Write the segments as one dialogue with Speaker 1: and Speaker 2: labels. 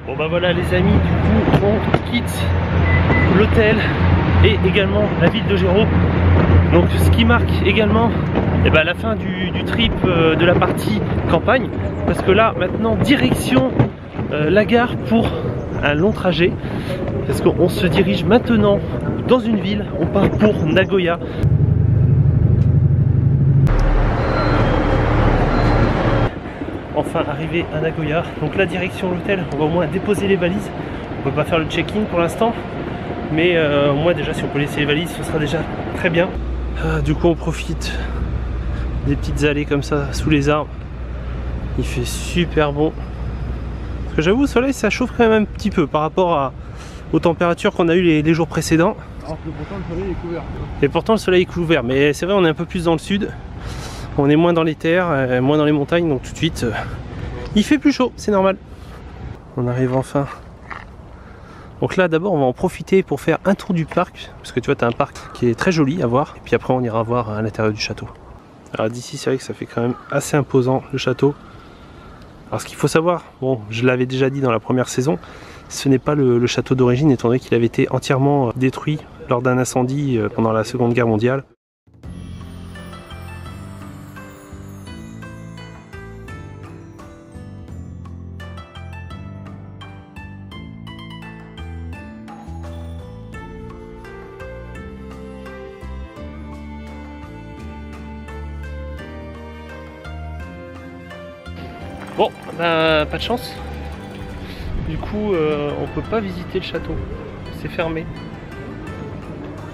Speaker 1: Bon bah voilà les amis, du coup on quitte l'hôtel et également la ville de Géraud. Donc ce qui marque également la fin du trip de la partie campagne, parce que là maintenant direction la gare pour un long trajet, parce qu'on se dirige maintenant dans une ville, on part pour Nagoya. Enfin arrivé à Nagoya, donc la direction l'hôtel, on va au moins déposer les valises. On peut pas faire le check-in pour l'instant, mais au moins déjà si on peut laisser les valises, ce sera déjà très bien. Du coup on profite des petites allées comme ça sous les arbres. Il fait super bon. Parce que j'avoue au soleil ça chauffe quand même un petit peu par rapport aux températures qu'on a eu les jours précédents.
Speaker 2: Alors que pourtant le soleil est couvert.
Speaker 1: Et pourtant le soleil est couvert, mais c'est vrai on est un peu plus dans le sud. On est moins dans les terres, moins dans les montagnes, donc tout de suite il fait plus chaud, c'est normal. On arrive enfin. Donc là d'abord on va en profiter pour faire un tour du parc, parce que tu vois tu as un parc qui est très joli à voir, et puis après on ira voir à l'intérieur du château. Alors d'ici c'est vrai que ça fait quand même assez imposant le château. Alors ce qu'il faut savoir, bon je l'avais déjà dit dans la première saison, ce n'est pas le château d'origine, étant donné qu'il avait été entièrement détruit lors d'un incendie pendant la Seconde Guerre mondiale. Bon, bah, pas de chance. Du coup, on peut pas visiter le château. C'est fermé.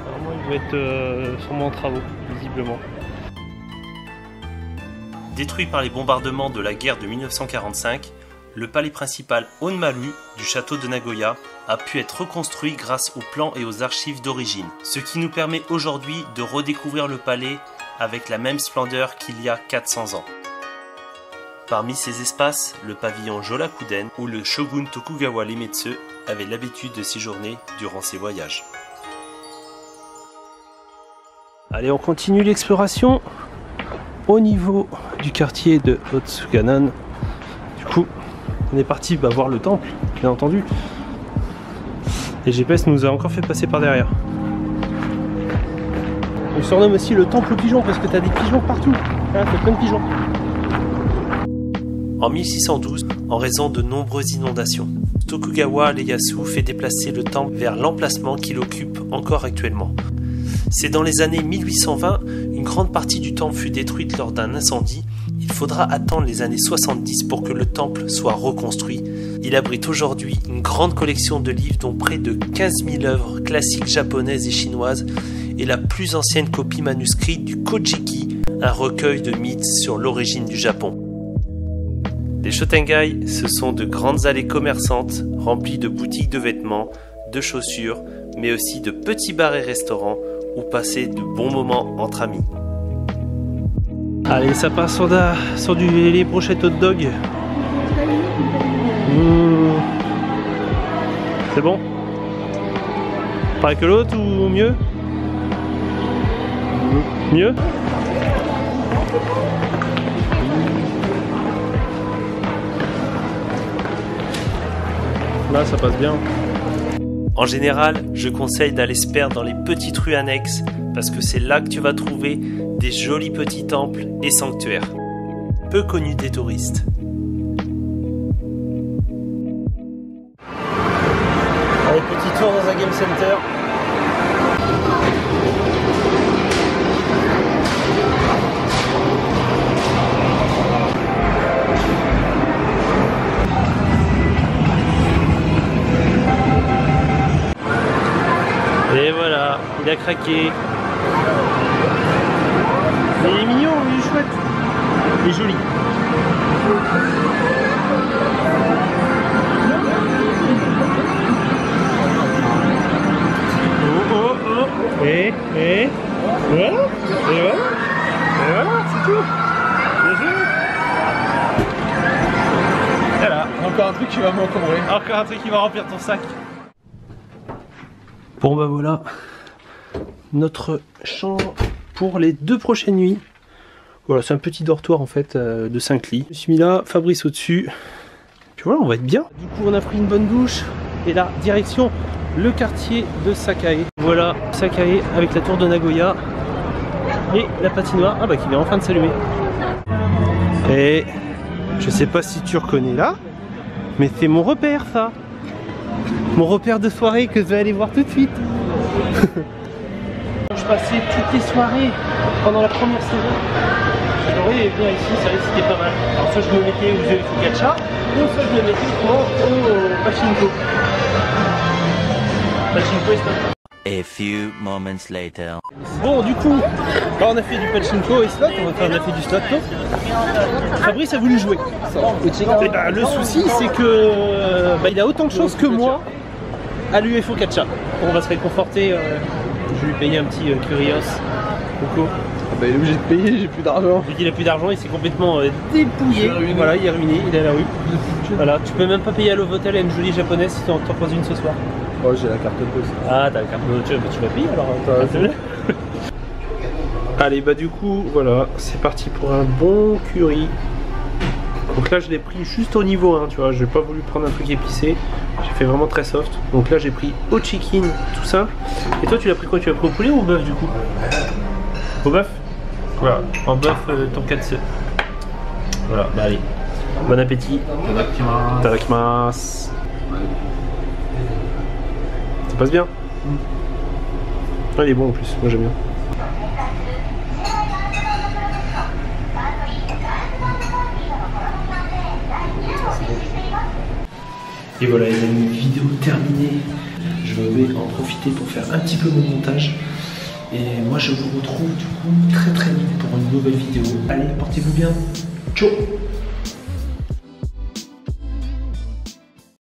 Speaker 1: Apparemment, il doit être sûrement en travaux, visiblement. Détruit par les bombardements de la guerre de 1945, le palais principal Honmaru du château de Nagoya a pu être reconstruit grâce aux plans et aux archives d'origine. Ce qui nous permet aujourd'hui de redécouvrir le palais avec la même splendeur qu'il y a 400 ans. Parmi ces espaces, le pavillon Jorakuden, où le shogun Tokugawa Iemitsu avait l'habitude de séjourner durant ses voyages. Allez, on continue l'exploration au niveau du quartier de Otsuganan. Du coup, on est parti voir le temple, bien entendu. Et GPS nous a encore fait passer par derrière. On surnomme aussi le temple aux pigeons parce que tu as des pigeons partout. Hein, t'as plein de pigeons. En 1612, en raison de nombreuses inondations, Tokugawa Ieyasu fait déplacer le temple vers l'emplacement qu'il occupe encore actuellement. C'est dans les années 1820, une grande partie du temple fut détruite lors d'un incendie. Il faudra attendre les années 70 pour que le temple soit reconstruit. Il abrite aujourd'hui une grande collection de livres dont près de 15 000 œuvres classiques japonaises et chinoises et la plus ancienne copie manuscrite du Kojiki, un recueil de mythes sur l'origine du Japon. Les Shotengai, ce sont de grandes allées commerçantes remplies de boutiques de vêtements, de chaussures, mais aussi de petits bars et restaurants où passer de bons moments entre amis. Allez, ça part sur les brochettes hot dog. C'est bon? Pareil que l'autre ou mieux? Mieux? Là ça passe bien. En général, je conseille d'aller se perdre dans les petites rues annexes parce que c'est là que tu vas trouver des jolis petits temples et sanctuaires, peu connus des touristes. Allez, petit tour dans un game center. Et voilà, il a craqué. Il est mignon, il est chouette. Il est joli. Oh oh oh. Et voilà. Et voilà, c'est tout. Bien joué. Voilà, encore un truc qui va m'encombrer. Encore un truc qui va remplir ton sac. Bon bah voilà, notre chambre pour les 2 prochaines nuits. Voilà, c'est un petit dortoir en fait de 5 lits. Je me suis mis là, Fabrice au-dessus, Tu vois, on va être bien. Du coup, on a pris une bonne douche. Et là, direction le quartier de Sakae. Voilà, Sakae avec la tour de Nagoya. Et la patinoire, ah bah qui vient enfin de s'allumer. Et je sais pas si tu reconnais là, mais c'est mon repère ça. Mon repère de soirée que je vais aller voir tout de suite. Je passais toutes les soirées pendant la première saison. J'adorais venir ici, c'est vrai que c'était pas mal. Alors soit je me mettais aux jeux Focaccia, ou soit je me mettais au Pachinko. Pachinko est stop.
Speaker 2: A few moments later.
Speaker 1: Bon, du coup, là on a fait du pachinko et slot, on a fait du slot. Fabrice a voulu jouer. Et bah, le souci, c'est que il a autant de choses que moi à l'UFO Focaccia. On va se réconforter. Je vais lui payer un petit Curios. Coco.
Speaker 3: Ah bah, il est obligé de payer, j'ai plus d'argent.
Speaker 1: Vu qu'il a plus d'argent, il s'est complètement dépouillé. Voilà, il est ruiné, il est à la rue. Voilà, tu peux même pas payer à Lovotel à une jolie japonaise si tu en croises une ce soir.
Speaker 3: Oh, j'ai la carte bleue.
Speaker 1: Ah, t'as la carte bleue, tu vas payer alors. Allez, bah du coup, voilà, c'est parti pour un bon curry. Donc là, je l'ai pris juste au niveau 1, tu vois, j'ai pas voulu prendre un truc épicé. J'ai fait vraiment très soft. Donc là, j'ai pris au chicken, tout simple. Et toi, tu l'as pris quoi? Tu l'as pris au poulet ou au bœuf du coup? Au bœuf? Voilà, en bœuf tonkatsu. Voilà, bah allez, bon appétit. Tadakimasu. Ça passe bien. Ah, il est bon en plus, moi j'aime bien. Et voilà, il y a une vidéo terminée. Je vais en profiter pour faire un petit peu mon montage. Et moi je vous retrouve du coup très vite pour une nouvelle vidéo. Allez, portez-vous bien. Ciao.